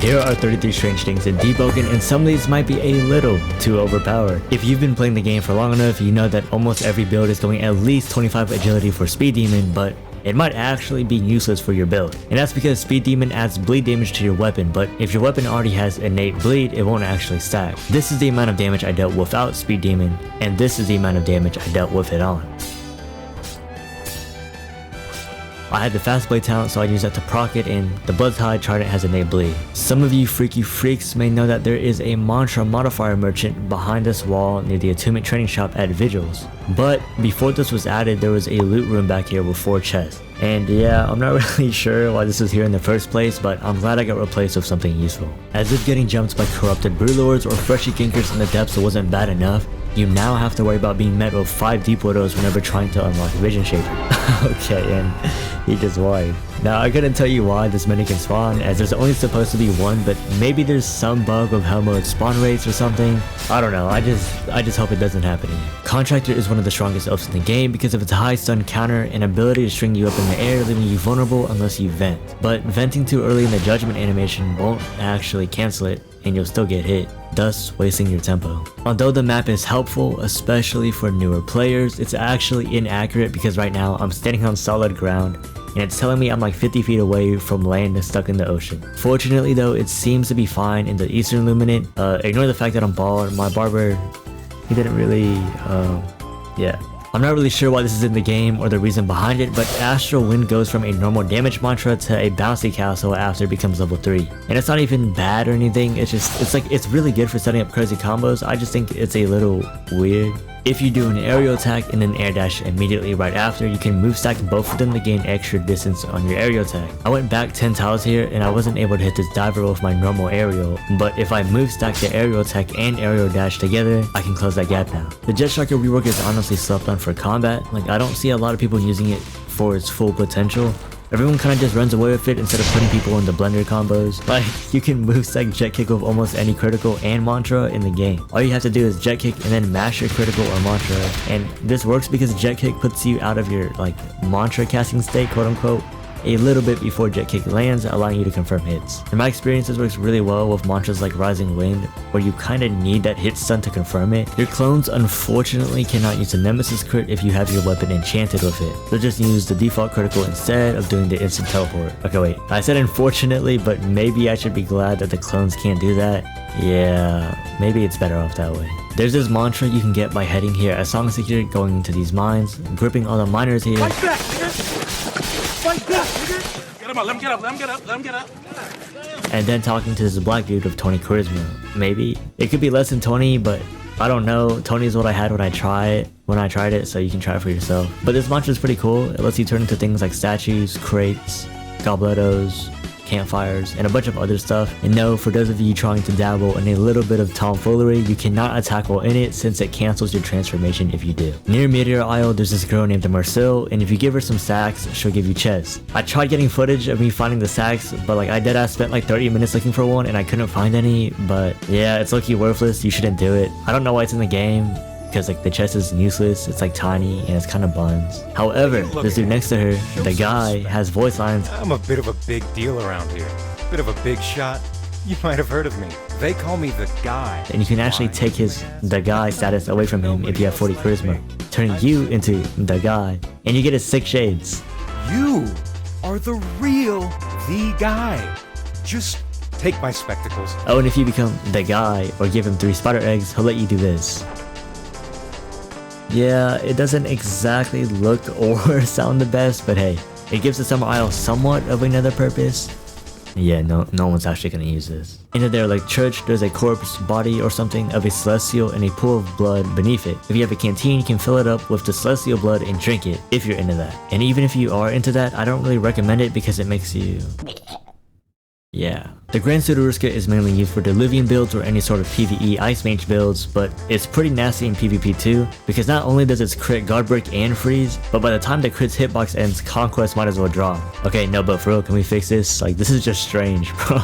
Here are 33 strange things in Deepwoken, and some of these might be a little too overpowered. If you've been playing the game for long enough, you know that almost every build is going at least 25 agility for Speed Demon, but it might actually be useless for your build. And that's because Speed Demon adds bleed damage to your weapon, but if your weapon already has innate bleed, it won't actually stack. This is the amount of damage I dealt without Speed Demon, and this is the amount of damage I dealt with it on. I had the fast blade talent, so I used that to proc it, and the Blood Tide Trident has innate bleed. Some of you freaky freaks may know that there is a mantra modifier merchant behind this wall near the attunement training shop at Vigils. But before this was added, there was a loot room back here with 4 chests. And yeah, I'm not really sure why this was here in the first place, but I'm glad I got replaced with something useful. As if getting jumped by corrupted brewlords or freshy kinkers in the depths wasn't bad enough, you now have to worry about being met with 5 deep widows whenever trying to unlock Vision Shaper. Okay, and he just whined. Now I couldn't tell you why this many can spawn, as there's only supposed to be one, but maybe there's some bug of how much spawn rates or something. I don't know, I just hope it doesn't happen again. Contractor is one of the strongest elves in the game because of its high stun counter and ability to string you up in the air, leaving you vulnerable unless you vent. But venting too early in the judgment animation won't actually cancel it, and you'll still get hit, thus wasting your tempo. Although the map is helpful, especially for newer players, it's actually inaccurate because right now I'm standing on solid ground and it's telling me I'm like 50 feet away from land stuck in the ocean. Fortunately though, it seems to be fine in the Eastern Luminant. Ignore the fact that I'm bald. My barber, he didn't really, yeah. I'm not really sure why this is in the game or the reason behind it, but Astral Wind goes from a normal damage mantra to a bouncy castle after it becomes level 3. And it's not even bad or anything, it's really good for setting up crazy combos. I just think it's a little weird. If you do an aerial attack and then air dash immediately right after, you can move stack both of them to gain extra distance on your aerial attack. I went back 10 tiles here and I wasn't able to hit this diver with my normal aerial, but if I move stack the aerial attack and aerial dash together, I can close that gap now. The Jet Striker rework is honestly slept on for combat. Like, I don't see a lot of people using it for its full potential. Everyone kind of just runs away with it instead of putting people into blender combos. Like, you can move stack jet kick with almost any critical and mantra in the game. All you have to do is jet kick and then mash your critical or mantra. And this works because jet kick puts you out of your like mantra casting state, quote unquote, a little bit before jet kick lands, allowing you to confirm hits. In my experience, this works really well with mantras like Rising Wind, where you kinda need that hit stun to confirm it. Your clones unfortunately cannot use the Nemesis crit if you have your weapon enchanted with it. So just use the default critical instead of doing the instant teleport. Okay wait, I said unfortunately, but maybe I should be glad that the clones can't do that. Yeah, maybe it's better off that way. There's this mantra you can get by heading here as Song Seeker, going into these mines, gripping all the miners here. Fight back, nigga! Fight back, nigga! Get him up, let him get up, let him get up, let him get up. And then talking to this black dude with 20 charisma. Maybe. It could be less than 20, but I don't know. 20 is what I had when I tried it, so you can try it for yourself. But this mantra is pretty cool. It lets you turn into things like statues, crates, goblettos, campfires, and a bunch of other stuff. And no, for those of you trying to dabble in a little bit of tomfoolery, you cannot attack while in it since it cancels your transformation if you do. Near Meteor Isle, there's this girl named Marcel, and if you give her some sacks, she'll give you chests. I tried getting footage of me finding the sacks, but like I deadass spent like 30 minutes looking for one and I couldn't find any, but yeah, it's low-key worthless. You shouldn't do it. I don't know why it's in the game, because like the chest is useless, it's like tiny and it's kind of buns. However, this dude next to her, the guy, has voice lines. I'm a bit of a big deal around here. Bit of a big shot. You might have heard of me. They call me the guy. And you can actually take his the guy status away from him if you have 40 charisma, turning you into the guy, and you get his 6 shades. You are the real the guy. Just take my spectacles. Oh, and if you become the guy or give him 3 spider eggs, he'll let you do this. Yeah, it doesn't exactly look or sound the best, but hey, it gives the Summer Isle somewhat of another purpose. Yeah, no one's actually gonna use this. Into their like church, there's a corpse body or something of a celestial and a pool of blood beneath it. If you have a canteen, you can fill it up with the celestial blood and drink it if you're into that. And even if you are into that, I don't really recommend it because it makes you... Yeah. The Grand Sudaruska is mainly used for Diluvian builds or any sort of PvE Ice Mage builds, but it's pretty nasty in PvP too, because not only does its crit guard break and freeze, but by the time the crit's hitbox ends, Conquest might as well drop. Okay, no, but for real, can we fix this? Like, this is just strange, bro.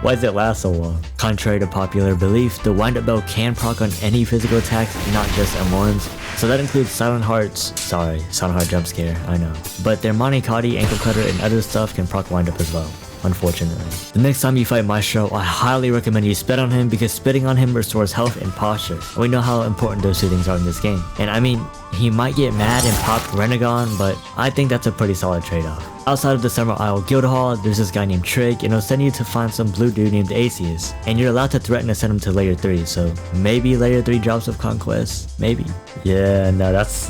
Why does it last so long? Contrary to popular belief, the Wind-Up Bell can proc on any physical attacks, not just M1s. So that includes Silent Hearts, sorry, Silent Heart jump scare, I know. But their Mani Kadi, Ankle Cutter, and other stuff can proc Wind-Up as well. unfortunately. The next time you fight Maestro, I highly recommend you spit on him because spitting on him restores health and posture. And we know how important those two things are in this game. And I mean, he might get mad and pop Renegon, but I think that's a pretty solid trade-off. Outside of the Summer Isle Guild Hall, there's this guy named Trig, and it'll send you to find some blue dude named Acius. And you're allowed to threaten to send him to layer 3, so maybe layer 3 drops of Conquest? Maybe. Yeah, no, that's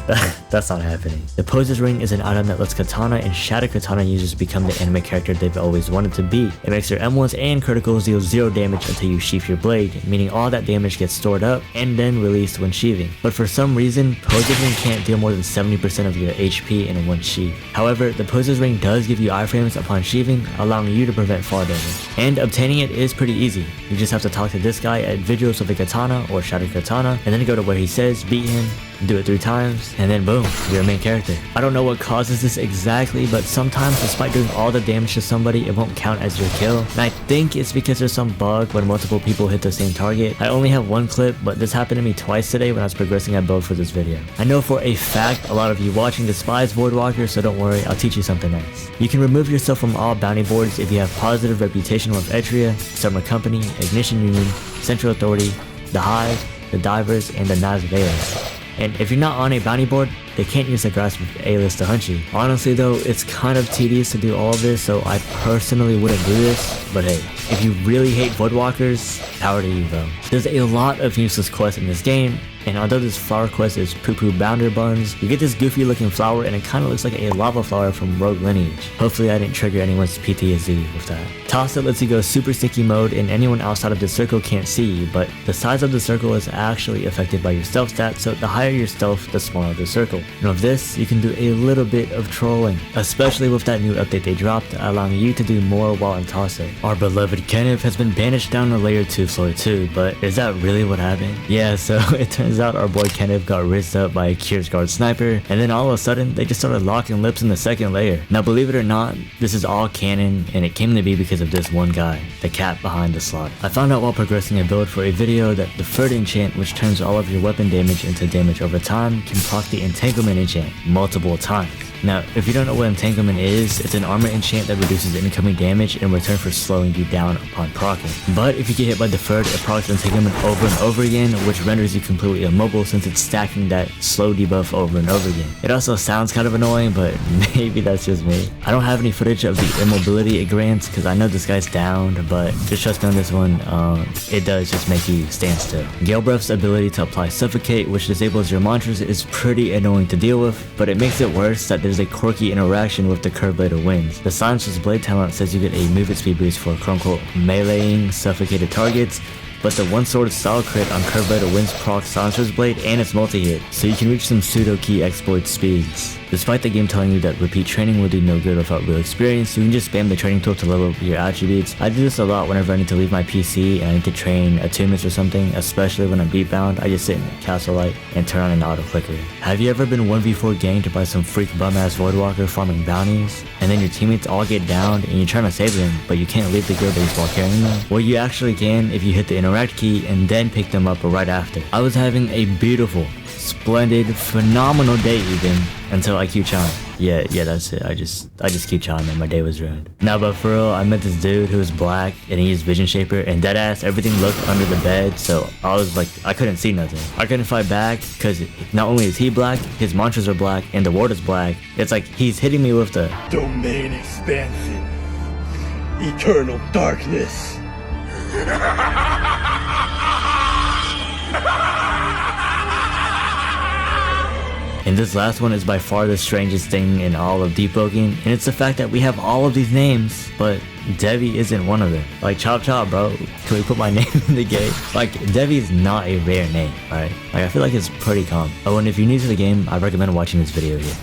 not happening. The Poser's Ring is an item that lets Katana and Shadow Katana users become the anime character they've always wanted to be. It makes their M1s and criticals deal 0 damage until you sheath your blade, meaning all that damage gets stored up and then released when sheathing. But for some reason, Poser's Ring can't deal more than 70% of your HP in one sheath. However, the Poser's Ring does give you iframes upon sheathing, allowing you to prevent fall damage. And obtaining it is pretty easy. You just have to talk to this guy at Vigils of a Katana or Shadow Katana, and then go to where he says, beat him, do it 3 times, and then boom, you're a main character. I don't know what causes this exactly, but sometimes despite doing all the damage to somebody, it won't count as your kill. And I think it's because there's some bug when multiple people hit the same target. I only have 1 clip, but this happened to me twice today when I was progressing a build for this video. I know for a fact a lot of you watching despise Voidwalker, so don't worry, I'll teach you something nice. You can remove yourself from all bounty boards if you have positive reputation with Etria, Summer Company, Ignition Union, Central Authority, the Hive, the Divers, and the Nazveas. And if you're not on a bounty board, they can't use the grasp of A-list to hunt you. Honestly though, it's kind of tedious to do all of this, so I personally wouldn't do this. But hey, if you really hate Voidwalkers, power to you though. There's a lot of useless quests in this game, and although this flower quest is poo-poo bounder buns, you get this goofy looking flower and it kind of looks like a lava flower from Rogue Lineage. Hopefully I didn't trigger anyone's PTSD with that. Toss It lets you go super sticky mode and anyone outside of the circle can't see you, but the size of the circle is actually affected by your stealth stats, so the higher your stealth, the smaller the circle. And with this, you can do a little bit of trolling, especially with that new update they dropped, allowing you to do more while in Toss It. Our beloved Kenneth has been banished down to layer 2 floor 2, but is that really what happened? Yeah, so it turns out our boy Kenneth got rizzed up by a Kiersguard sniper, and then all of a sudden, they just started locking lips in the 2nd layer. Now believe it or not, this is all canon, and it came to be because of this one guy, the cat behind the slot. I found out while progressing a build for a video that the Ferd enchant, which turns all of your weapon damage into damage over time, can proc the Entanglement enchant multiple times. Now, if you don't know what Entanglement is, it's an armor enchant that reduces incoming damage in return for slowing you down upon proccing. But if you get hit by the Ferd, it procs Entanglement over and over again, which renders you completely immobile since it's stacking that slow debuff over and over again. It also sounds kind of annoying, but maybe that's just me. I don't have any footage of the immobility it grants because I know this guy's downed, but just trust me on this one, it does just make you stand still. Gale Breath's ability to apply Suffocate, which disables your mantras, is pretty annoying to deal with, but it makes it worse that there's a quirky interaction with the Curved Blade of Winds. The Silencer's Blade talent says you get a movement speed boost for quote-unquote meleeing suffocated targets, but the one sword style crit on Curved Blade of Winds procs Silencer's Blade and its multi-hit, so you can reach some pseudo-key exploit speeds. Despite the game telling you that repeat training will do no good without real experience, you can just spam the training tool to level up your attributes. I do this a lot whenever I need to leave my PC and I need to train attunements or something, especially when I'm beat bound. I just sit in Castle Light and turn on an auto clicker. Have you ever been 1v4 ganked by some freak bum ass Voidwalker farming bounties, and then your teammates all get downed and you're trying to save them, but you can't leave the guild base while carrying them? Well, you actually can if you hit the interact key and then pick them up right after. I was having a beautiful, splendid, phenomenal day even until I keep chime. Yeah, that's it. I just keep chime and my day was ruined. Now, but for real, I met this dude who was black and he used Vision Shaper, and deadass everything looked under the bed, so I was like, I couldn't see nothing. I couldn't fight back because not only is he black, his mantras are black and the ward is black. It's like he's hitting me with the domain expansion, eternal darkness. And this last one is by far the strangest thing in all of Deepwoken, and it's the fact that we have all of these names, but DEVI isn't one of them. Like, chop chop, bro. Can we put my name in the game? Like, DEVI is not a rare name, alright? Like, I feel like it's pretty common. Oh, and if you're new to the game, I recommend watching this video here.